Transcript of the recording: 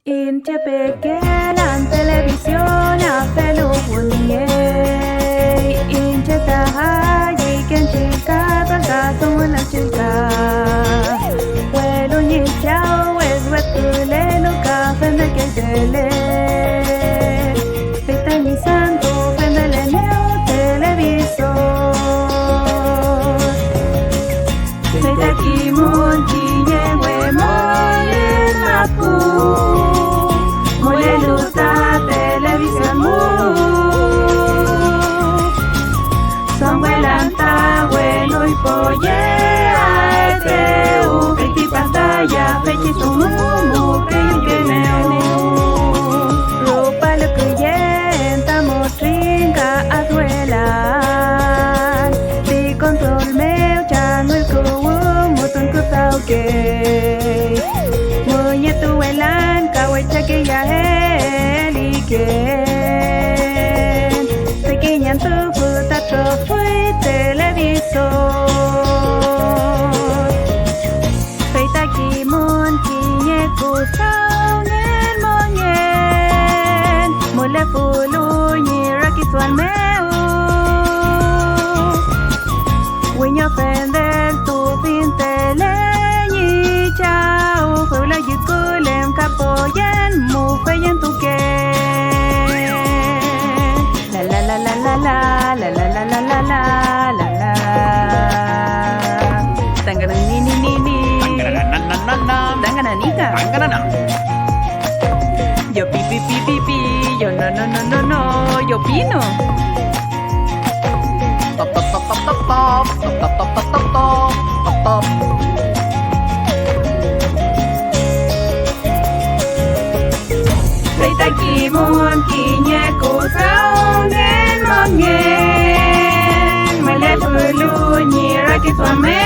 Inche pequeña en televisión a pelo bunye. Inche taha y quien chica paga como la chica. Vuelo y chao es huetule no café de que tele. Feta mi santo pendele neo televisor. Feta kimon kiye huemon en mapu. Televisión Songuelanta, bueno y polle Aeteu, feiti pantalla, feiti sumumu, feiti neo Rupa lo que yenta motringa aduelan Di control meo chano el cubo, mutun kutau que Muñe tuelan, kawecha que ya pequeña tu puta fue televisor feita kimon kiñe kusao en moñen mole fulu ni rakisuan meu Wiño fender tu pintele ni chao fula yukulem kapoyen mu feyen tu que la la la la la la la la la la la la la tangana ni ni ni ni tangana nika yo pi pi pi pi pi yo no no no no no yo pino top top top top top top top top top top top Feita kimon kiñe kusao en moñen Mele fulu ni rakisuan me